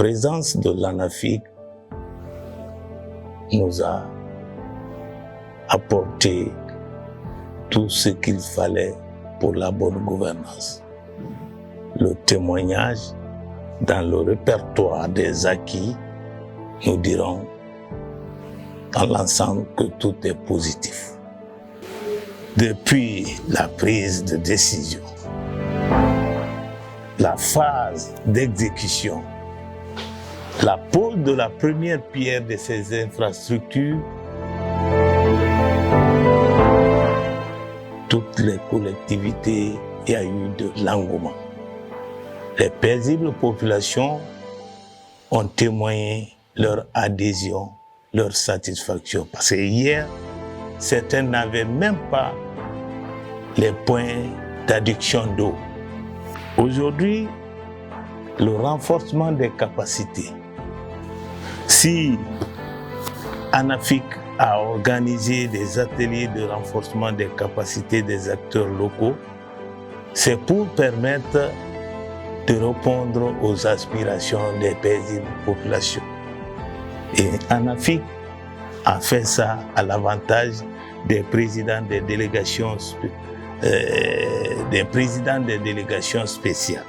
présence de l'ANAFIC nous a apporté tout ce qu'il fallait pour la bonne gouvernance. Le témoignage dans le répertoire des acquis, nous dirons dans l'ensemble que tout est positif. Depuis la prise de décision, la phase d'exécution, la pose de la première pierre de ces infrastructures, toutes les collectivités, il y a eu de l'engouement. Les paisibles populations ont témoigné leur adhésion, leur satisfaction. Parce que hier, certains n'avaient même pas les points d'adduction d'eau. Aujourd'hui, le renforcement des capacités. Si ANAFIC a organisé des ateliers de renforcement des capacités des acteurs locaux, c'est pour permettre de répondre aux aspirations des paisibles populations. Et ANAFIC a fait ça à l'avantage des présidents des délégations spéciales,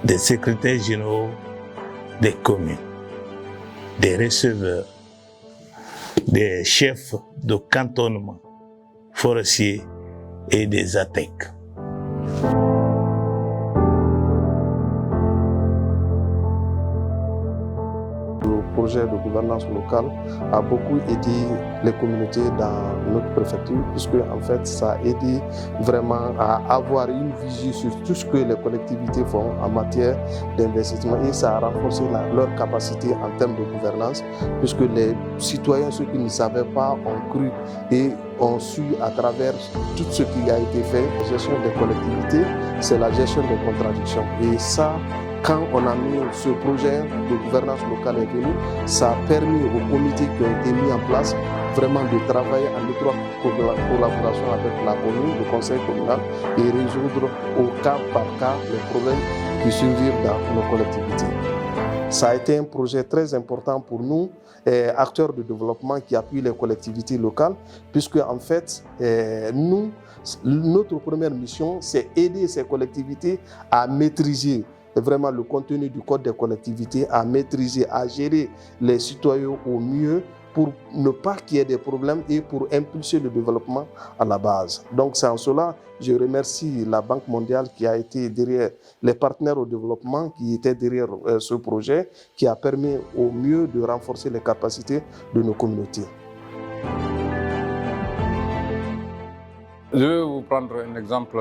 des secrétaires généraux des communes, des receveurs, des chefs de cantonnement forestiers et des ATEC. Le projet de gouvernance locale a beaucoup aidé les communautés dans notre préfecture, puisque en fait ça a aidé vraiment à avoir une vision sur tout ce que les collectivités font en matière d'investissement, et ça a renforcé leur capacité en termes de gouvernance, puisque les citoyens, ceux qui ne savaient pas, ont cru et ont su à travers tout ce qui a été fait. La gestion des collectivités, c'est la gestion des contradictions, et ça, quand on a mis ce projet de gouvernance locale est venu, ça a permis aux comités qui ont été mis en place vraiment de travailler en étroite collaboration avec la commune, le conseil communal, et résoudre au cas par cas les problèmes qui survivent dans nos collectivités. Ça a été un projet très important pour nous, acteurs de développement qui appuient les collectivités locales, puisque en fait, notre première mission, c'est aider ces collectivités à maîtriser vraiment le contenu du code des collectivités, à maîtriser, à gérer les citoyens au mieux pour ne pas qu'il y ait des problèmes et pour impulser le développement à la base. Donc c'est en cela que je remercie la Banque mondiale qui a été derrière, les partenaires au développement qui étaient derrière ce projet, qui a permis au mieux de renforcer les capacités de nos communautés. Je vais vous prendre un exemple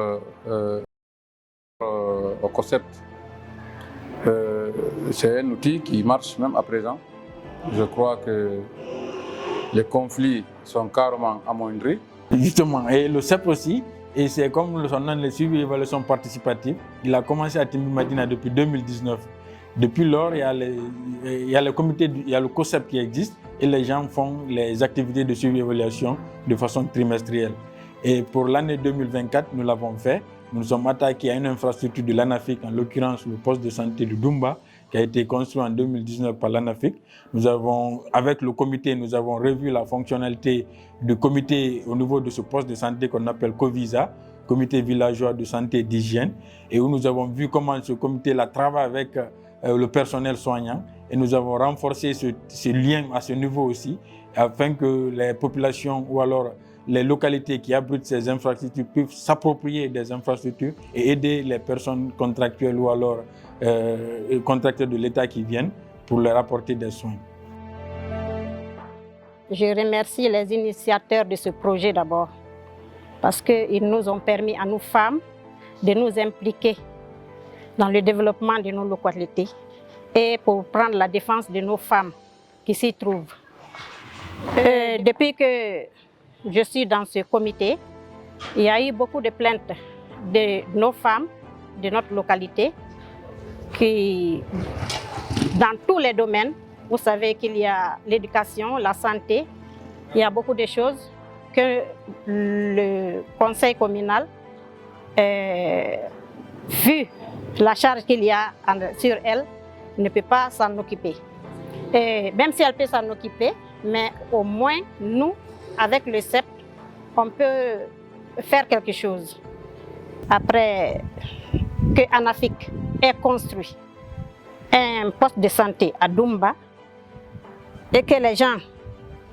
au concept. C'est un outil qui marche même à présent. Je crois que les conflits sont carrément amoindris. Justement, et le CEP aussi, et c'est comme son nom le suivi évaluation participative. Il a commencé à Timbi Madina depuis 2019. Depuis lors, il y a le COCEP qui existe et les gens font les activités de suivi évaluation de façon trimestrielle. Et pour l'année 2024, nous l'avons fait. Nous nous sommes attaqués à une infrastructure de l'ANAFIC, en l'occurrence le poste de santé de Dumba, qui a été construit en 2019 par l'ANAFIC. Avec le comité, nous avons revu la fonctionnalité du comité au niveau de ce poste de santé qu'on appelle COVISA, Comité villageois de santé et d'hygiène, et où nous avons vu comment ce comité-là travaille avec le personnel soignant, et nous avons renforcé ce lien à ce niveau aussi, afin que les populations ou alors les localités qui abritent ces infrastructures puissent s'approprier des infrastructures et aider les personnes contractuelles ou alors contracteurs de l'État qui viennent pour leur apporter des soins. Je remercie les initiateurs de ce projet d'abord, parce qu'ils nous ont permis à nous femmes de nous impliquer dans le développement de nos localités et pour prendre la défense de nos femmes qui s'y trouvent. Depuis que je suis dans ce comité, il y a eu beaucoup de plaintes de nos femmes de notre localité qui, dans tous les domaines, vous savez qu'il y a l'éducation, la santé, il y a beaucoup de choses que le conseil communal, vu la charge qu'il y a sur elle, ne peut pas s'en occuper. Et même si elle peut s'en occuper, mais au moins, nous, avec le CEP, on peut faire quelque chose. Après que Anafik ait construit un poste de santé à Doumba et que les gens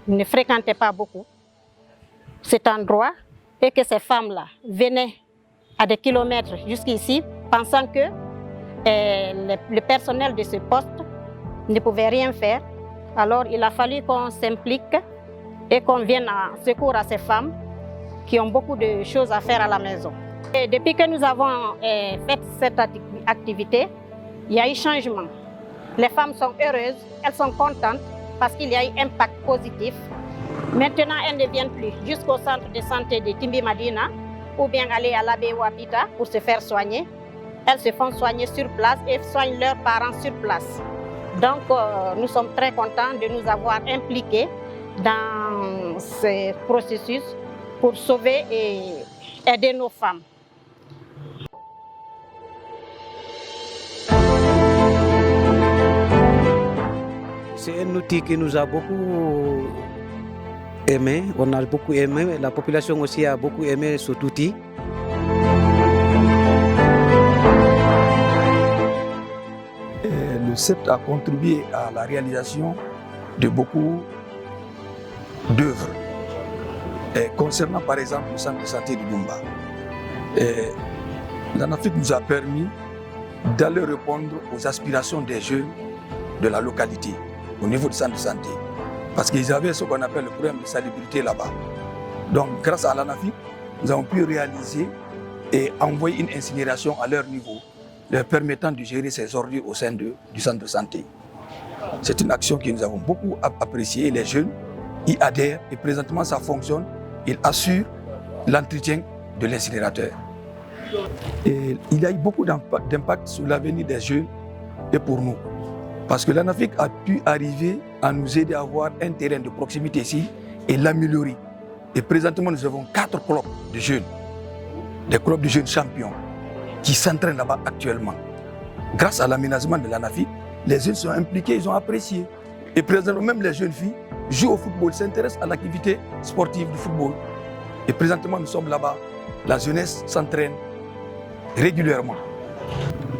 ne fréquentaient pas beaucoup cet endroit et que ces femmes-là venaient à des kilomètres jusqu'ici pensant que le personnel de ce poste ne pouvait rien faire. Alors il a fallu qu'on s'implique et qu'on vienne en secours à ces femmes qui ont beaucoup de choses à faire à la maison. Et depuis que nous avons fait cette activité, il y a eu changement. Les femmes sont heureuses, elles sont contentes parce qu'il y a eu un impact positif. Maintenant, elles ne viennent plus jusqu'au centre de santé de Timbi Madina ou bien aller à l'abbé Wapita pour se faire soigner. Elles se font soigner sur place et soignent leurs parents sur place. Donc, nous sommes très contents de nous avoir impliqués dans ce processus pour sauver et aider nos femmes. C'est un outil qui nous a beaucoup aimé, on a beaucoup aimé, la population aussi a beaucoup aimé cet outil. Le CEP a contribué à la réalisation de beaucoup d'œuvres. Concernant par exemple le centre de santé de Doumba, l'ANAFIC nous a permis d'aller répondre aux aspirations des jeunes de la localité au niveau du centre de santé. Parce qu'ils avaient ce qu'on appelle le problème de salubrité là-bas. Donc grâce à l'ANAFIC, nous avons pu réaliser et envoyer une incinération à leur niveau, leur permettant de gérer ces ordures au sein du centre de santé. C'est une action que nous avons beaucoup appréciée. Les jeunes y adhèrent et présentement ça fonctionne. Ils assurent l'entretien de l'incinérateur. Et il y a eu beaucoup d'impact sur l'avenir des jeunes et pour nous. Parce que l'ANAFIC a pu arriver à nous aider à avoir un terrain de proximité ici et l'améliorer. Et présentement, nous avons 4 clubs de jeunes, des clubs de jeunes champions qui s'entraînent là-bas actuellement. Grâce à l'aménagement de l'ANAFIC, les jeunes sont impliqués, ils ont apprécié. Et présentement, même les jeunes filles jouent au football, s'intéressent à l'activité sportive du football. Et présentement, nous sommes là-bas. La jeunesse s'entraîne régulièrement.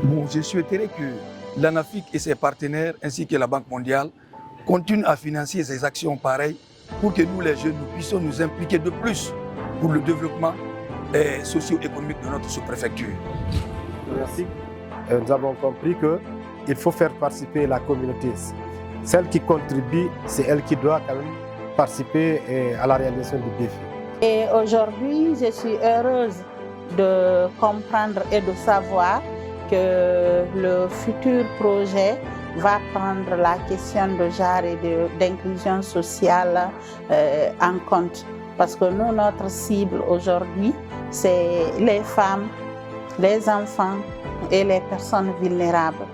Bon, je souhaiterais que l'ANAFIC et ses partenaires, ainsi que la Banque mondiale, continuent à financer ces actions pareilles pour que nous, les jeunes, nous puissions nous impliquer de plus pour le développement socio-économique de notre sous-préfecture. Merci. Nous avons compris qu'il faut faire participer la communauté. Celle qui contribue, c'est elle qui doit quand même participer à la réalisation du défi. Et aujourd'hui, je suis heureuse de comprendre et de savoir que le futur projet va prendre la question de genre et d'inclusion sociale en compte. Parce que nous, notre cible aujourd'hui, c'est les femmes, les enfants et les personnes vulnérables.